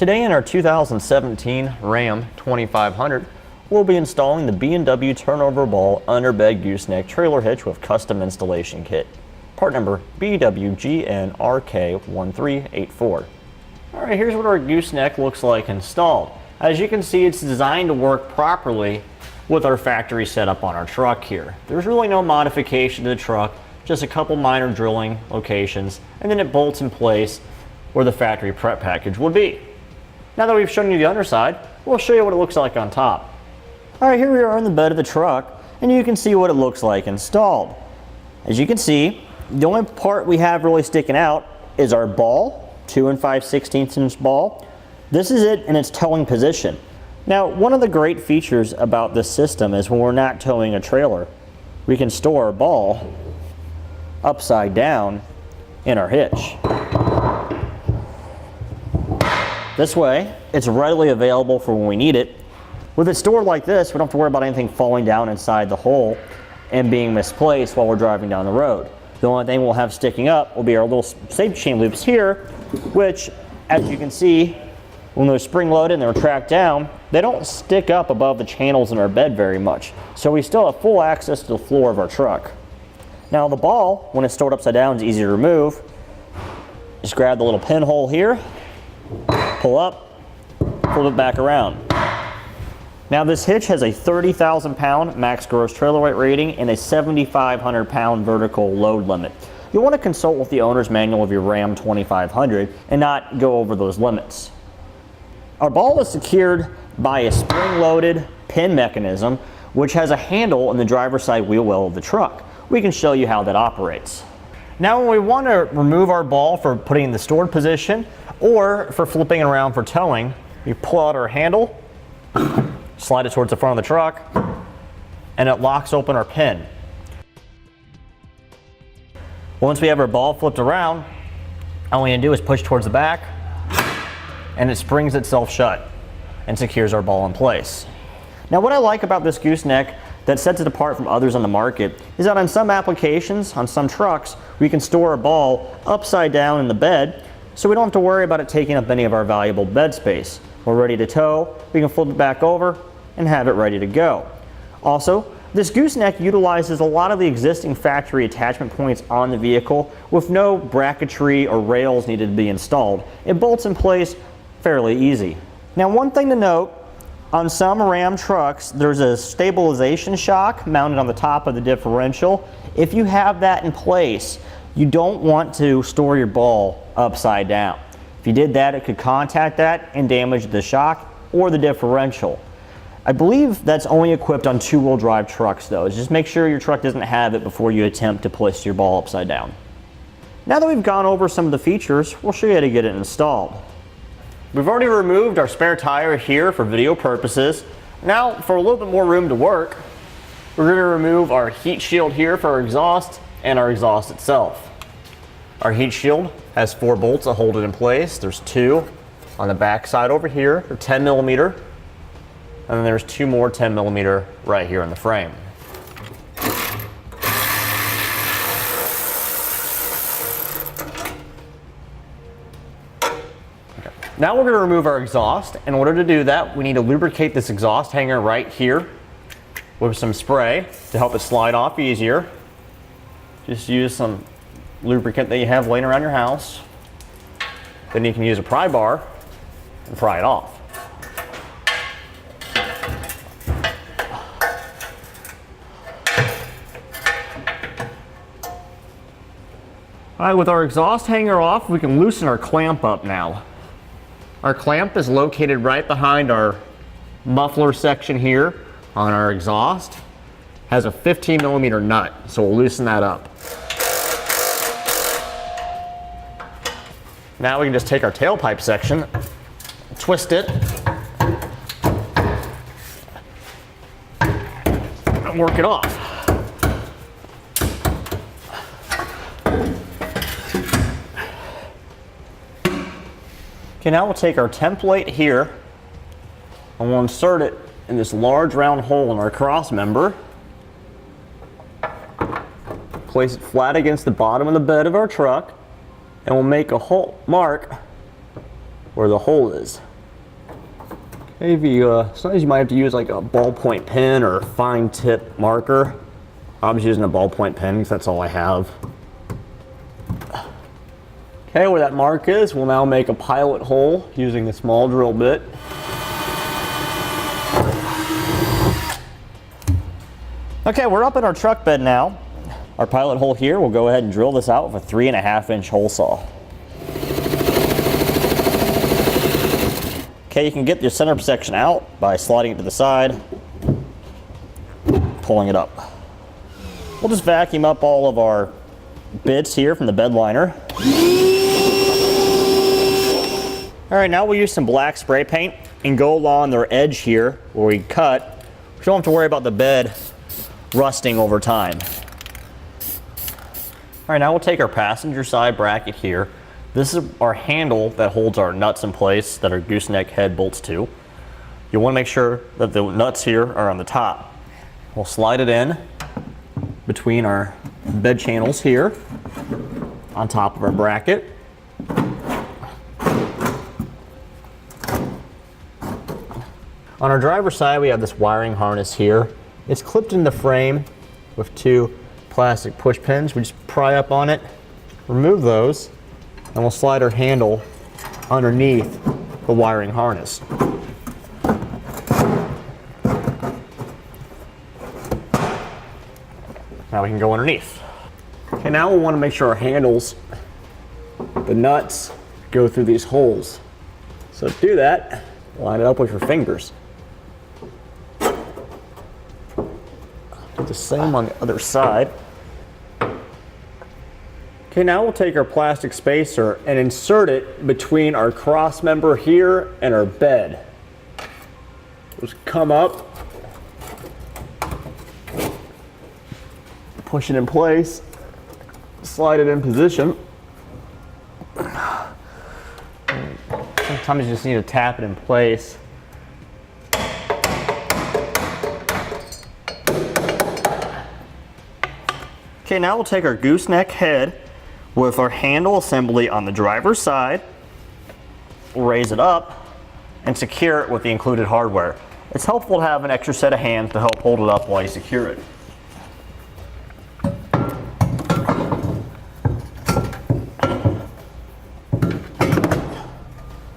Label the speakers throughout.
Speaker 1: Today in our 2017 Ram 2500, we'll be installing the B&W Turnoverball Underbed Gooseneck trailer hitch with custom installation kit. Part number BWGNRK1384. Alright, here's what our gooseneck looks like installed. As you can see, it's designed to work properly with our factory setup on our truck here. There's really no modification to the truck, just a couple minor drilling locations, and then it bolts in place where the factory prep package would be. Now that we've shown you the underside, we'll show you what it looks like on top. Alright, here we are in the bed of the truck, and you can see what it looks like installed. As you can see, the only part we have really sticking out is our ball, 2 5/16 inch ball. This is it in its towing position. Now, one of the great features about this system is when we're not towing a trailer, we can store our ball upside down in our hitch. This way, it's readily available for when we need it. With it stored like this, we don't have to worry about anything falling down inside the hole and being misplaced while we're driving down the road. The only thing we'll have sticking up will be our little safety chain loops here, which, as you can see, when they're spring loaded and they're tracked down, they don't stick up above the channels in our bed very much. So we still have full access to the floor of our truck. Now the ball, when it's stored upside down, is easy to remove. Just grab the little pinhole here, pull up, pull it back around. Now this hitch has a 30,000 pound max gross trailer weight rating and a 7,500 pound vertical load limit. You'll want to consult with the owner's manual of your Ram 2500 and not go over those limits. Our ball is secured by a spring-loaded pin mechanism which has a handle in the driver's side wheel well of the truck. We can show you how that operates. Now when we want to remove our ball for putting in the stored position or for flipping it around for towing, we pull out our handle, slide it towards the front of the truck, and it locks open our pin. Once we have our ball flipped around, all we need to do is push towards the back, and it springs itself shut and secures our ball in place. Now what I like about this gooseneck that sets it apart from others on the market is that on some applications, on some trucks, we can store a ball upside down in the bed so we don't have to worry about it taking up any of our valuable bed space. We're ready to tow, we can flip it back over and have it ready to go. Also, this gooseneck utilizes a lot of the existing factory attachment points on the vehicle with no bracketry or rails needed to be installed. It bolts in place fairly easy. Now one thing to note, on some Ram trucks there's a stabilization shock mounted on the top of the differential. If you have that in place, you don't want to store your ball upside down. If you did that, it could contact that and damage the shock or the differential. I believe that's only equipped on 2-wheel drive trucks though. Just make sure your truck doesn't have it before you attempt to place your ball upside down. Now that we've gone over some of the features, we'll show you how to get it installed. We've already removed our spare tire here for video purposes. Now for a little bit more room to work, we're going to remove our heat shield here for our exhaust and our exhaust itself. Our heat shield has 4 bolts that hold it in place. There's 2 on the back side over here. They're 10 millimeter. And then there's 2 more 10 millimeter right here in the frame. Now we're going to remove our exhaust. In order to do that, we need to lubricate this exhaust hanger right here with some spray to help it slide off easier. Just use some lubricant that you have laying around your house. Then you can use a pry bar and pry it off. Alright, with our exhaust hanger off, we can loosen our clamp up now. Our clamp is located right behind our muffler section here on our exhaust. Has a 15 millimeter nut, so we'll loosen that up. Now we can just take our tailpipe section, twist it, and work it off. Okay, now we'll take our template here and we'll insert it in this large round hole in our crossmember. Place it flat against the bottom of the bed of our truck, and we'll make a hole mark where the hole is. Maybe sometimes you might have to use like a ballpoint pen or a fine tip marker. I'm just using a ballpoint pen because that's all I have. Okay, where that mark is, we'll now make a pilot hole using a small drill bit. Okay, we're up in our truck bed now. Our pilot hole here, we'll go ahead and drill this out with a 3.5-inch hole saw. Okay, you can get your center section out by sliding it to the side, pulling it up. We'll just vacuum up all of our bits here from the bed liner. All right, now we'll use some black spray paint and go along their edge here where we cut. We don't have to worry about the bed rusting over time. All right, now we'll take our passenger side bracket here. This is our handle that holds our nuts in place that our gooseneck head bolts to. You want to make sure that the nuts here are on the top. We'll slide it in between our bed channels here on top of our bracket. On our driver's side, we have this wiring harness here. It's clipped in the frame with 2 plastic push pins. We just pry up on it, remove those, and we'll slide our handle underneath the wiring harness. Now we can go underneath. Okay, now we want to make sure our handles, the nuts, go through these holes. So to do that, line it up with your fingers. Do the same on the other side. Okay, now we'll take our plastic spacer and insert it between our cross member here and our bed. Just come up, push it in place, slide it in position. Sometimes you just need to tap it in place. Okay, now we'll take our gooseneck head with our handle assembly on the driver's side, we'll raise it up and secure it with the included hardware. It's helpful to have an extra set of hands to help hold it up while you secure it.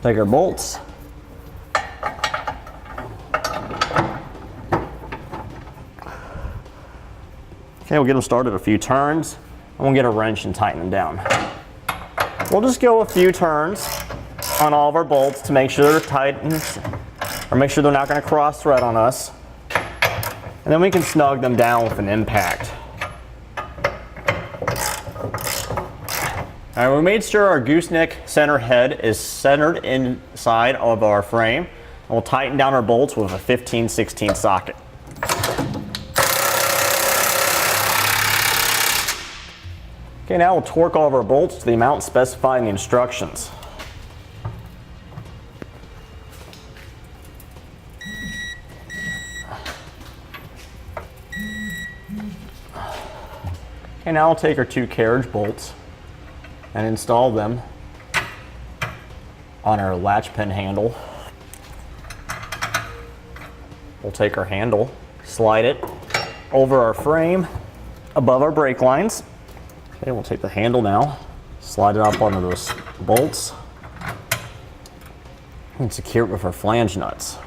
Speaker 1: Take our bolts. Okay, we'll get them started a few turns, and we'll get a wrench and tighten them down. We'll just go a few turns on all of our bolts to make sure they're tightened, or make sure they're not going to cross thread on us. And then we can snug them down with an impact. All right, we made sure our gooseneck center head is centered inside of our frame, and we'll tighten down our bolts with a 15/16 socket. Okay, now we'll torque all of our bolts to the amount specified in the instructions. Okay, now I'll take our 2 carriage bolts and install them on our latch pin handle. We'll take our handle, slide it over our frame above our brake lines. Okay, we'll take the handle now, slide it up onto those bolts, and secure it with our flange nuts.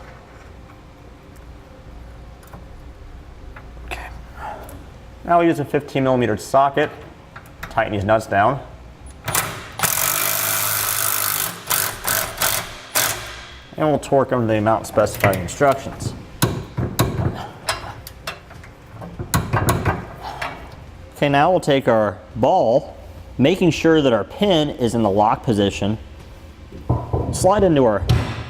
Speaker 1: Okay. Now we'll use a 15mm socket, tighten these nuts down. And we'll torque them to the amount specified in instructions. Okay, now we'll take our ball, making sure that our pin is in the lock position, slide into our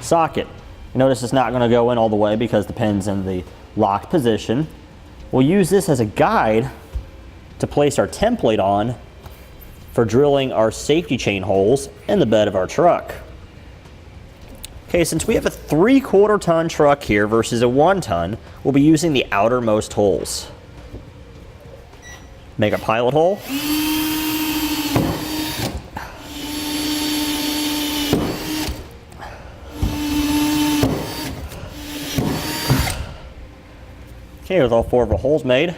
Speaker 1: socket. Notice it's not going to go in all the way because the pin's in the locked position. We'll use this as a guide to place our template on for drilling our safety chain holes in the bed of our truck. Okay, since we have a 3/4 ton truck here versus a 1 ton, we'll be using the outermost holes. Make a pilot hole. Okay, with all 4 of our holes made,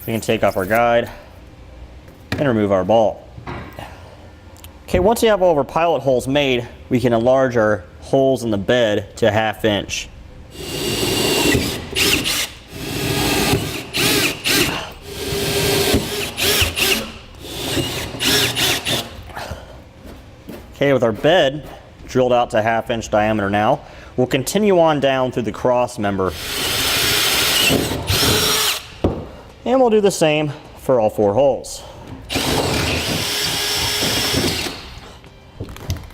Speaker 1: we can take off our guide and remove our ball. Okay, once you have all of our pilot holes made, we can enlarge our holes in the bed to 1/2 inch. Okay, with our bed drilled out to 1/2 inch diameter now, we'll continue on down through the cross member. And we'll do the same for all 4 holes.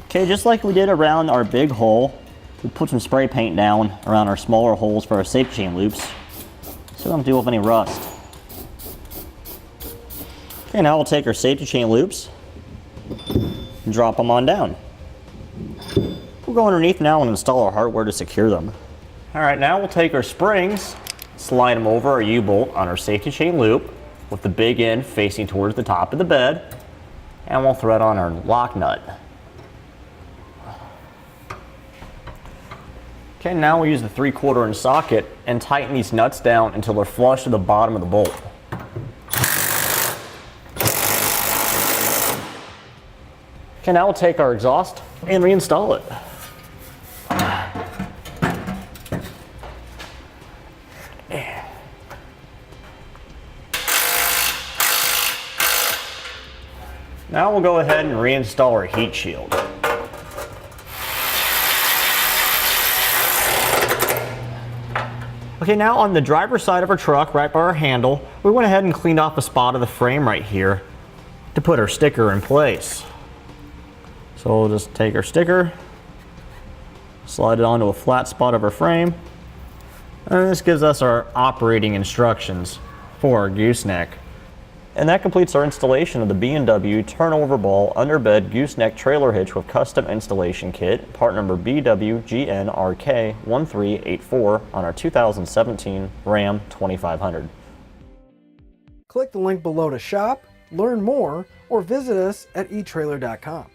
Speaker 1: Okay, just like we did around our big hole, we put some spray paint down around our smaller holes for our safety chain loops so we don't deal with any rust. Okay, now we'll take our safety chain loops and drop them on down. We'll go underneath now and install our hardware to secure them. Alright, now we'll take our springs, slide them over our U-bolt on our safety chain loop with the big end facing towards the top of the bed, and we'll thread on our lock nut. Okay, now we'll use the 3/4 inch socket and tighten these nuts down until they're flush to the bottom of the bolt. Okay, now we'll take our exhaust and reinstall it. Now we'll go ahead and reinstall our heat shield. Okay, now on the driver's side of our truck, right by our handle, we went ahead and cleaned off a spot of the frame right here to put our sticker in place. So we'll just take our sticker, slide it onto a flat spot of our frame, and this gives us our operating instructions for our gooseneck. And that completes our installation of the B&W Turnoverball Underbed Gooseneck Trailer Hitch with Custom Installation Kit, part number BWGNRK1384 on our 2017 Ram 2500.
Speaker 2: Click the link below to shop, learn more, or visit us at eTrailer.com.